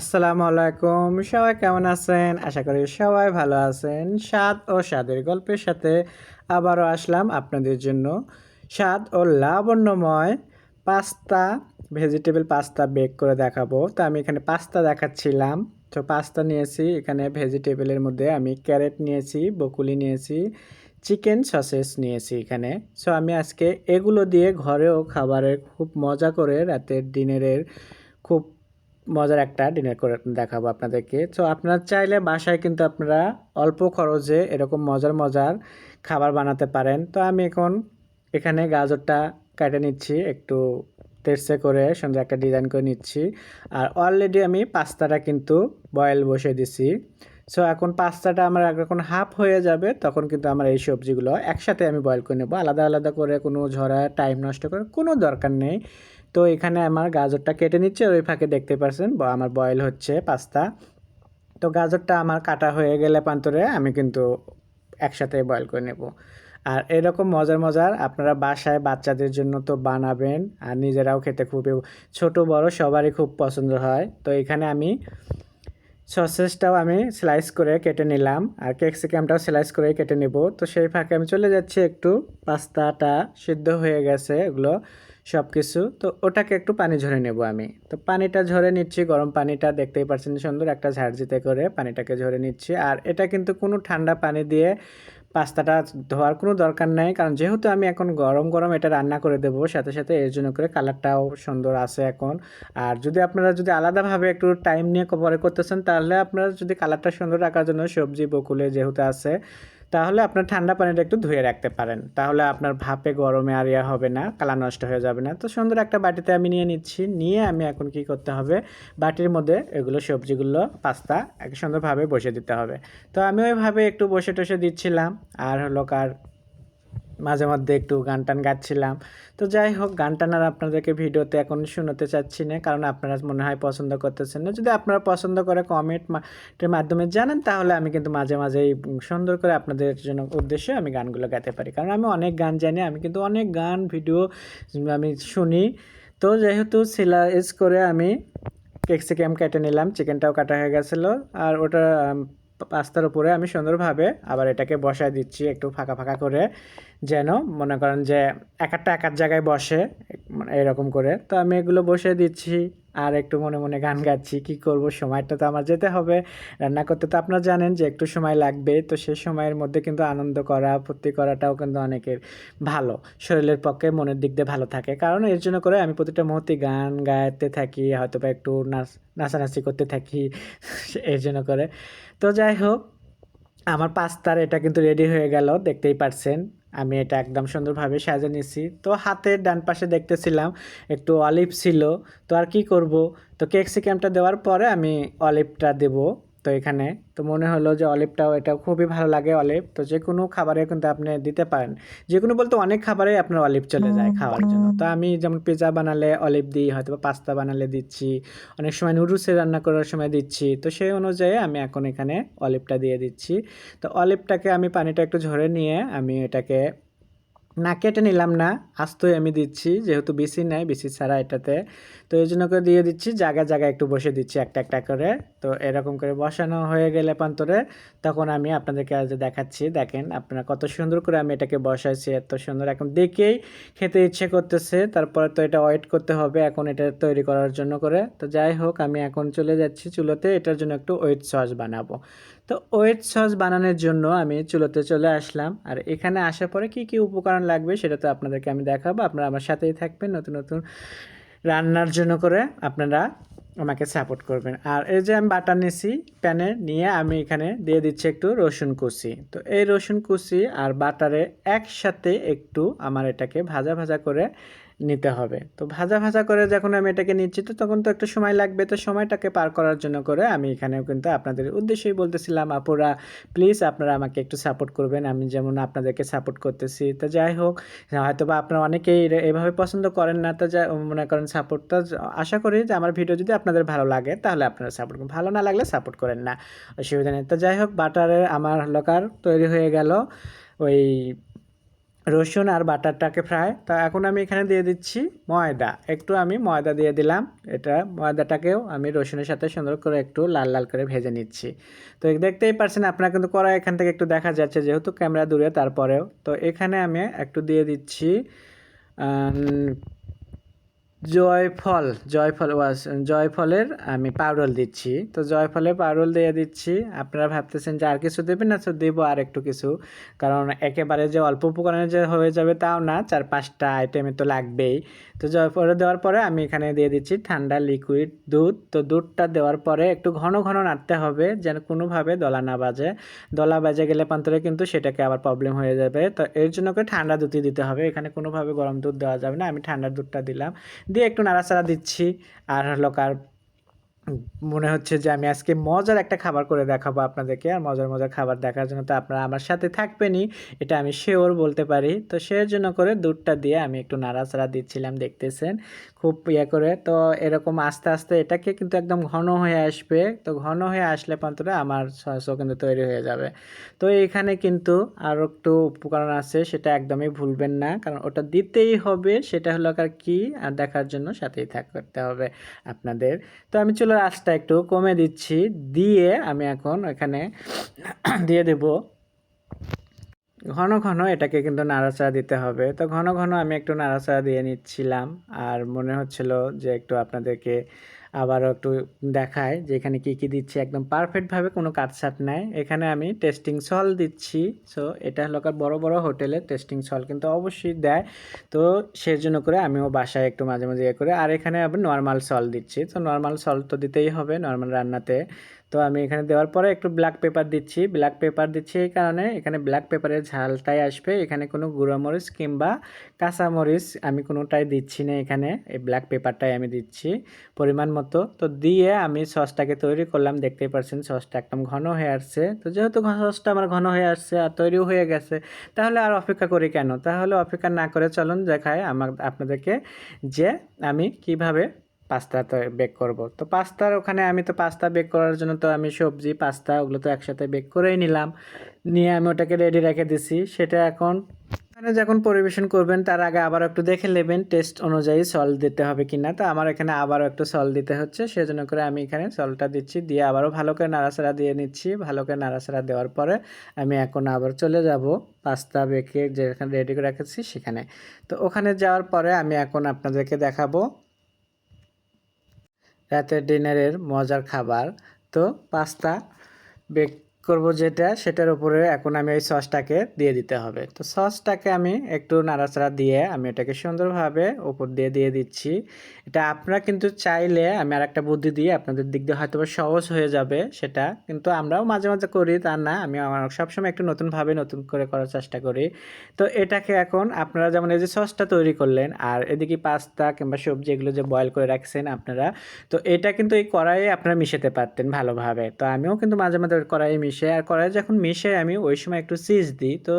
আসসালামু আলাইকুম। সবাই কেমন আছেন? আশা করি সবাই ভালো আছেন। স্বাদ ও স্বাদের গল্পের সাথে আবারও আসলাম আপনাদের জন্য। স্বাদ ও লাবণ্যময় পাস্তা, ভেজিটেবল পাস্তা বেক করে দেখাবো। তো আমি এখানে পাস্তা দেখাচ্ছিলাম। তো পাস্তা নিয়েছি, এখানে ভেজিটেবলের মধ্যে আমি ক্যারেট নিয়েছি, বকুলি নিয়েছি, চিকেন সসেস নিয়েছি এখানে। সো আমি আজকে এগুলো দিয়ে ঘরেও খাবারের খুব মজা করে রাতের ডিনারের খুব মজার একটা ডিনার করে দেখাবো আপনাদেরকে। তো আপনারা চাইলে বাসায় কিন্তু আপনারা অল্প খরচে এরকম মজার মজার খাবার বানাতে পারেন। তো আমি এখন এখানে গাজরটা কেটে নিচ্ছি একটু তেরছে করে, সুন্দর একটা ডিজাইন করে নিচ্ছি। আর অলরেডি আমি পাস্তাটা কিন্তু বয়েল বসিয়ে দিছি। সো এখন পাস্তাটা আমার এখন হাফ হয়ে যাবে, তখন কিন্তু আমার এই সবজিগুলো একসাথে আমি বয়েল করে নেবো। আলাদা আলাদা করে কোনো ঝরা টাইম নষ্ট করার কোনো দরকার নেই। তো এখানে আমার গাজরটা কেটে নিচ্ছে, ওই ফাঁকে দেখতে পাচ্ছেন আমার বয়েল হচ্ছে পাস্তা। তো গাজরটা আমার কাটা হয়ে গেলে পান্তরে আমি কিন্তু একসাথে বয়েল করে নেব। আর এরকম মজার মজার আপনারা বাসায় বাচ্চাদের জন্য তো বানাবেন, আর নিজেরাও খেতে খুবই ছোট বড় সবারই খুব পছন্দ হয়। তো এখানে আমি সসেসটাও আমি স্লাইস করে কেটে নিলাম, আর ক্যাপসিকামটাও স্লাইস করে কেটে নেব। তো সেই ফাঁকে আমি চলে যাচ্ছি, একটু পাস্তাটা সিদ্ধ হয়ে গেছে এগুলো সব কিছু, তো ওটাকে একটু পানি ঝরে নেব আমি। তো পানিটা ঝরে নিচ্ছি, গরম পানিটা দেখতেই পাচ্ছেন সুন্দর একটা ঝাড়জিতে করে পানিটাকে ঝরে নিচ্ছি। আর এটা কিন্তু কোনো ঠান্ডা পানি দিয়ে পাস্তাটা ধোয়ার কোনো দরকার নাই, কারণ যেহেতু আমি এখন গরম গরম এটা রান্না করে দেবো সাথে সাথে, এর জন্য করে কালারটাও সুন্দর আছে এখন। আর যদি আপনারা যদি আলাদাভাবে একটু টাইম নিয়ে পরে করতেছেন, তাহলে আপনারা যদি কালারটা সুন্দর রাখার জন্য সবজি বকুলে যেহেতু আছে, তাহলে আপনার ঠান্ডা পানিটা একটু ধুয়ে রাখতে পারেন। তাহলে আপনার ভাপে গরমে আর ইয়া হবে না, কালার নষ্ট হয়ে যাবে না। তো সুন্দর একটা বাটিতে আমি নিয়ে নিচ্ছি, নিয়ে আমি এখন কি করতে হবে, বাটির মধ্যে এগুলো সবজিগুলো পাস্তা এক সুন্দরভাবে বসে দিতে হবে। তো আমি ওইভাবে একটু বসে টসে দিচ্ছিলাম, আর হলো কার মাঝে মধ্যে একটু গান টান গাচ্ছিলাম। তো যাই হোক, গান টান আর আপনাদেরকে ভিডিওতে এখন শোনাতে চাচ্ছি না, কারণ আপনারা মনে হয় পছন্দ করতেছেন না। যদি আপনারা পছন্দ করে কমেন্টের মাধ্যমে জানান, তাহলে আমি কিন্তু মাঝে মাঝেই সুন্দর করে আপনাদের জন্য উদ্দেশ্যে আমি গানগুলো গাইতে পারি, কারণ আমি অনেক গান জানি, আমি কিন্তু অনেক গান ভিডিও আমি শুনি। তো যেহেতু সিলাইজ করে আমি ক্যাপসিকাম কেটে নিলাম, চিকেনটাও কাটা হয়ে গেছিলো, আর ওটা পাস্তার উপরে আমি সুন্দরভাবে আবার এটাকে বসায় দিচ্ছি একটু ফাঁকা ফাঁকা করে, যেন মনে করেন যে একটা এক এক জায়গায় বসে, মানে এরকম করে। তো আমি এগুলো বসিয়ে দিচ্ছি, আর একটু মনে মনে গান গাচ্ছি। কি করব, সময়টা তো আমার যেতে হবে রান্না করতে, তো আপনারা জানেন যে একটু সময় লাগবে। তো সেই সময়ের মধ্যে কিন্তু আনন্দ করা ফুর্তি করাটাও কিন্তু অনেকের ভালো, শরীরের পক্ষে মনের দিক দিয়ে ভালো থাকে। কারণ এর জন্য করে আমি প্রতিটা মুহূর্তে গান গাইতে থাকি, হয়তো বা একটু নাচানাচি করতে থাকি এর জন্য করে। তো যাই হোক, আমার পাস্তার এটা কিন্তু রেডি হয়ে গেল, দেখতেই পারছেন। আমি এটা একদম সুন্দরভাবে সাজিয়ে নিছি। তো হাতের ডান পাশে দেখতেছিলাম একটু অলিভ ছিল, তো আর কি করব, তো ক্যাপসিকামটা দেওয়ার পরে আমি অলিভটা দেব। তো এখানে তো মনে হলো যে অলিভটাও, এটা খুবই ভালো লাগে অলিভ, তো যে কোনো খাবারে কিন্তু আপনি দিতে পারেন। যে কোনো বলতে অনেক খাবারে আপনার অলিভ চলে যায় খাওয়ার জন্য। তো আমি যেমন পিৎজা বানালে অলিভ দিই, হয়তো বা পাস্তা বানালে দিচ্ছি, অনেক সময় নুডলসে রান্না করার সময় দিচ্ছি। তো সেই অনুযায়ী আমি এখন এখানে অলিভটা দিয়ে দিচ্ছি। তো অলিভটাকে আমি পানিটা একটু ঝরে নিয়ে আমি এটাকে না কেটে নিলাম না, আস্তই আমি দিচ্ছি, যেহেতু বিসি নাই, বিসি ছাড়া এটাতে। তো এই জন্য করে দিয়ে দিচ্ছি, জায়গায় জায়গায় একটু বসে দিচ্ছি একটা একটা করে। তো এরকম করে বসানো হয়ে গেলে পান্তরে, তখন আমি আপনাদেরকে আজ দেখাচ্ছি। দেখেন আপনারা কত সুন্দর করে আমি এটাকে বসাইছি, এত সুন্দর, এখন দেখেই খেতে ইচ্ছে করতেছে। তারপরে তো এটা ওয়েট করতে হবে এখন এটা তৈরি করার জন্য করে। তো যাই হোক, আমি এখন চলে যাচ্ছি চুলোতে, এটার জন্য একটু ওয়েট সস বানাবো। তো ওয়েট সস বানানোর জন্য আমি চুলোতে চলে আসলাম, আর এখানে আসার পরে কি কি উপকরণ লাগবে সেটা তো আপনাদেরকে আমি দেখাবো। আপনারা আমার সাথেই থাকবেন, নতুন নতুন রান্নার জন্য করে আপনারা আমাকে সাপোর্ট করবেন। আর এই যে আমি বাটার নিছি প্যানে নিয়ে, আমি এখানে দিয়ে দিচ্ছি একটু রসুন কুচি। তো এই রসুন কুচি আর বাটারে একসাথে একটু আমার এটাকে ভাজা ভাজা করে নিতে হবে। তো ভাজা ভাজা করে যখন আমি এটাকে নিচ্ছি, তো তখন তো একটু সময় লাগবে। তো সময়টাকে পার করার জন্য করে আমি এখানেও কিন্তু আপনাদের উদ্দেশ্যেই বলতেছিলাম, আপুরা প্লিজ আপনারা আমাকে একটু সাপোর্ট করবেন, আমি যেমন আপনাদেরকে সাপোর্ট করতেছি। তো যাই হোক, হয়তো বা আপনারা অনেকেই এভাবে পছন্দ করেন না, তো যা মনে করেন সাপোর্টটা, আশা করি যে আমার ভিডিও যদি আপনাদের ভালো লাগে তাহলে আপনারা সাপোর্ট করুন, ভালো না লাগলে সাপোর্ট করেন না, অসুবিধা নেই। তো যাই হোক, বাটারের আমার হলকার তৈরি হয়ে গেল ওই রসুন আর বাটারটাকে ফ্রাই। তো এখন আমি এখানে দিয়ে দিচ্ছি ময়দা, একটু আমি ময়দা দিয়ে দিলাম। এটা ময়দাটাকেও আমি রসুনের সাথে সুন্দর করে একটু লাল লাল করে ভেজে নিচ্ছি। তো দেখতেই পাচ্ছেন আপনারা কিন্তু কড়াই এখান থেকে একটু দেখা যাচ্ছে, যেহেতু ক্যামেরা দূরে তারপরেও। তো এখানে আমি একটু দিয়ে দিচ্ছি জয়ফল, জয়ফলের আমি পাউডার দিচ্ছি। তো জয়ফলের পাউডার দিয়ে দিচ্ছি। আপনারা ভাবতেছেন যে আর কিছু দেবেন না, তো দেবো আর একটু কিছু, কারণ একেবারে যে অল্প উপকরণে যে হয়ে যাবে তাও না, 4-5টা আইটেমে তো লাগবেই। তো জয়ফল দেওয়ার পরে আমি এখানে দিয়ে দিচ্ছি ঠান্ডা লিকুইড দুধ। তো দুধটা দেওয়ার পরে একটু ঘন ঘন নাড়তে হবে, যেন কোনোভাবে দলা না বাজে। দলা বাজে গেলে পান্তরে কিন্তু সেটাকে আবার প্রবলেম হয়ে যাবে। তো এর জন্য করে ঠান্ডা দুধই দিতে হবে, এখানে কোনোভাবে গরম দুধ দেওয়া যাবে না। আমি ঠান্ডা দুধটা দিলাম, দিয়ে একটু নাড়াচাড়া দিচ্ছি। আর হলো কার মনে হচ্ছে যে আমি আজকে মজার একটা খাবার করে দেখাবো আপনাদেরকে। আর মজার মজার খাবার দেখার জন্য তো আপনারা আমার সাথে থাকবেনই, এটা আমি শিওর বলতে পারি। তো সেই জন্য করে দুধটা দিয়ে আমি একটু নাড়াচাড়া দিচ্ছিলাম, দেখতেছেন খুব করে। তো এরকম আস্তে আস্তে এটাকে কিন্তু একদম ঘন হয়ে আসবে। তো ঘন হয়ে আসলে পর্যন্ত আমার সসও কিন্তু তৈরি হয়ে যাবে। তো এইখানে কিন্তু আরও একটু উপকরণ আছে, সেটা একদমই ভুলবেন না, কারণ ওটা দিতেই হবে। সেটা হলো আর কি, আর দেখার জন্য সাথেই থাকতে হবে আপনাদের। তো আমি চুলার আঁচটা একটু কমে দিচ্ছি, দিয়ে আমি এখন এখানে দিয়ে দেব ঘন ঘন। এটাকে কিন্তু নাড়াচাড়া দিতে হবে। তো ঘন ঘন আমি একটু নাড়াচাড়া দিয়ে নিচ্ছিলাম। আর মনে হচ্ছিল যে একটু আপনাদেরকে আবারও একটু দেখায় যে এখানে কী কী দিচ্ছি। একদম পারফেক্টভাবে কোনো কাটছাট নাই। এখানে আমি টেস্টিং সল্ট দিচ্ছি। সো এটা হলো বড় বড় হোটেলে টেস্টিং সল্ট কিন্তু অবশ্যই দেয়। তো সেই জন্য করে আমিও বাসায় একটু মাঝে মাঝে করে। আর এখানে আবার নর্মাল সল্ট দিচ্ছি। তো নর্মাল সল্ট তো দিতেই হবে নর্মাল রান্নাতে। তো আমি এখানে দেওয়ার পরে একটু ব্ল্যাক পেপার দিচ্ছি। ব্ল্যাক পেপার দিচ্ছি এই কারণে, এখানে ব্ল্যাক পেপারের ঝালটাই আসবে, এখানে কোনো গুঁড়োমরিচ কিংবা কাঁচামরিচ আমি কোনোটাই দিচ্ছি না। এখানে এই ব্ল্যাক পেপারটাই আমি দিচ্ছি পরিমাণ মতো। তো দিয়ে আমি সসটাকে তৈরি করলাম, দেখতেই পাচ্ছেন সসটা একদম ঘন হয়ে আসছে। তো যেহেতু সসটা আমার ঘন হয়ে আসছে আর তৈরিও হয়ে গেছে, তাহলে আর অপেক্ষা করি কেন? তাহলে অপেক্ষা না করে চলুন দেখায় আপনাদেরকে যে আমি কিভাবে পাস্তা তো বেক করব। তো পাস্তার ওখানে আমি তো পাস্তা বেক করার জন্য তো আমি সবজি পাস্তা ওগুলো তো একসাথে বেক করেই নিলাম, নিয়ে আমি ওটাকে রেডি রেখে দিছি। সেটা এখন এখানে যখন পরিবেশন করবেন তার আগে আবার একটু দেখে নেবেন টেস্ট অনুযায়ী সল্ট দিতে হবে কিনা। তো আমার এখানে আবারও একটু সল্ট দিতে হচ্ছে, সেজন্য করে আমি এখানে সল্টটা দিচ্ছি, দিয়ে আবারও ভালো করে নাড়াচাড়া দিয়ে নিচ্ছি। ভালো করে নাড়াচাড়া দেওয়ার পরে আমি এখন আবার চলে যাব পাস্তা বেকে যেখানে রেডি করে রেখেছি সেখানে। তো ওখানে যাওয়ার পরে আমি এখন আপনাদেরকে দেখাবো রাতের ডিনারের মজার খাবার। তো পাস্তা বেক করব যেটা, সেটার উপরে এখন আমি ওই সসটাকে দিয়ে দিতে হবে। তো সসটাকে আমি একটু নাড়াচাড়া দিয়ে আমি এটাকে সুন্দরভাবে উপর দিয়ে দিয়ে দিচ্ছি। এটা আপনারা কিন্তু চাইলে, আমি আর একটা বুদ্ধি দিয়ে আপনাদের দিক দিয়ে হয়তো সহজ হয়ে যাবে সেটা, কিন্তু আমরাও মাঝে মাঝে করি তা না, আমি আমার সবসময় একটু নতুনভাবে নতুন করে করার চেষ্টা করি। তো এটাকে এখন আপনারা যেমন এই যে সসটা তৈরি করলেন, আর এদিকে পাস্তা কিংবা সবজি এগুলো যে বয়েল করে রাখছেন আপনারা, তো এটা কিন্তু এই কড়াইয়ে আপনারা মিশাতে পারতেন ভালোভাবে। তো আমিও কিন্তু মাঝে মাঝে কড়াইয়ে মিশে, আর কড়াইয়ে যখন মিশে আমি ওই সময় একটু চিজ দিই। তো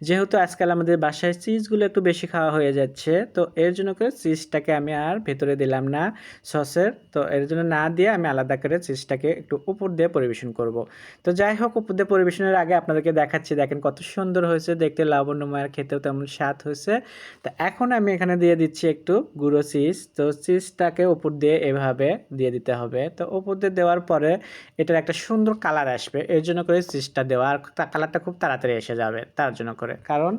যেহেতু আজকাল আমাদের বাসায় চিজগুলো একটু বেশি খাওয়া হয়ে যাচ্ছে, তো এর জন্য করে চিজটাকে আমি আর ভেতরে দিলাম না সসের। তো এর জন্য না দিয়ে আমি আলাদা করে চিজটাকে একটু উপর দিয়ে পরিবেশন করব। তো যাই হোক, উপর দিয়ে পরিবেশনের আগে আপনাদেরকে দেখাচ্ছি, দেখেন কত সুন্দর হয়েছে দেখতে, লাবণ্যময়, আর খেতেও তেমন স্বাদ হয়েছে। তো এখন আমি এখানে দিয়ে দিচ্ছি একটু গুঁড়ো চিজ। তো চিজটাকে উপর দিয়ে এভাবে দিয়ে দিতে হবে। তো উপর দিয়ে দেওয়ার পরে এটার একটা সুন্দর কালার আসবে, এর জন্য করে চিজটা দেওয়া, আর কালারটা খুব তাড়াতাড়ি এসে যাবে তার জন্য করে। কারণ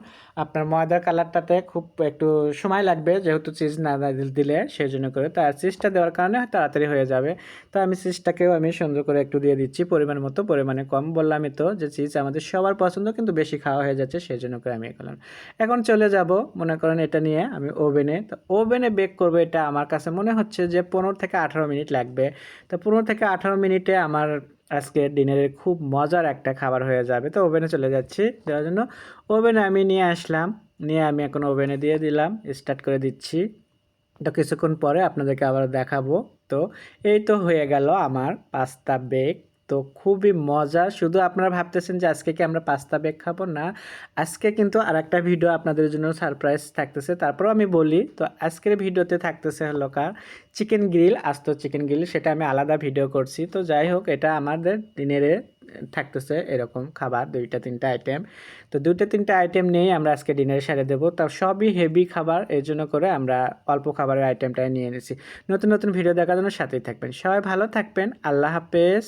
আপনার ময়দার কালারটাতে খুব একটু সময় লাগবে, যেহেতু চিজ না দিলে, সেই জন্য করে। তার চিজটা দেওয়ার কারণে তাড়াতাড়ি হয়ে যাবে। তো আমি চিজটাকেও আমি সুন্দর করে একটু দিয়ে দিচ্ছি পরিমাণ মতো, পরিমাণে কম বললামই তো যে চিজ আমাদের সবার পছন্দ, কিন্তু বেশি খাওয়া হয়ে যাচ্ছে, সেই জন্য করে আমি করলাম। এখন চলে যাব মনে করেন এটা নিয়ে আমি ওভেনে। তো ওভেনে বেক করবো, এটা আমার কাছে মনে হচ্ছে যে 15 থেকে 18 মিনিট লাগবে। তো 15 থেকে 18 মিনিটে আমার আজকে ডিনারের খুব মজার একটা খাবার হয়ে যাবে। তো ওভেনে চলে যাচ্ছি দেওয়ার জন্য। ওভেনে আমি নিয়ে আসলাম, নিয়ে আমি এখন ওভেনে দিয়ে দিলাম, স্টার্ট করে দিচ্ছি। তো কিছুক্ষণ পরে আপনাদেরকে আবার দেখাবো। তো এই তো হয়ে গেল আমার পাস্তা বেক। তো তো খুবই মজা। শুধু আপনারা ভাবতেছেন যে আজকে কি আমরা পাস্তা বেক খাবো, না, আজকে কিন্তু আরেকটা ভিডিও আপনাদের জন্য সারপ্রাইজ থাকতেছে। তারপরেও আমি বলি, তো আজকের ভিডিওতে থাকতেছে হলো চিকেন গ্রিল, আস্ত চিকেন গ্রিল, সেটা আমি আলাদা ভিডিও করছি। তো যাই হোক, এটা আমাদের ডিনারে থাকতেছে এরকম খাবার 2-3টা আইটেম। তো 2-3টা আইটেম নিয়েই আমরা আজকে ডিনারে সেরে দেবো। তাও সবই হেভি খাবার, এই জন্য করে আমরা অল্প খাবারের আইটেমটাই নিয়ে নিয়েছি। নতুন নতুন ভিডিও দেখার জন্য সাথেই থাকবেন। সবাই ভালো থাকবেন। আল্লাহ হাফেজ।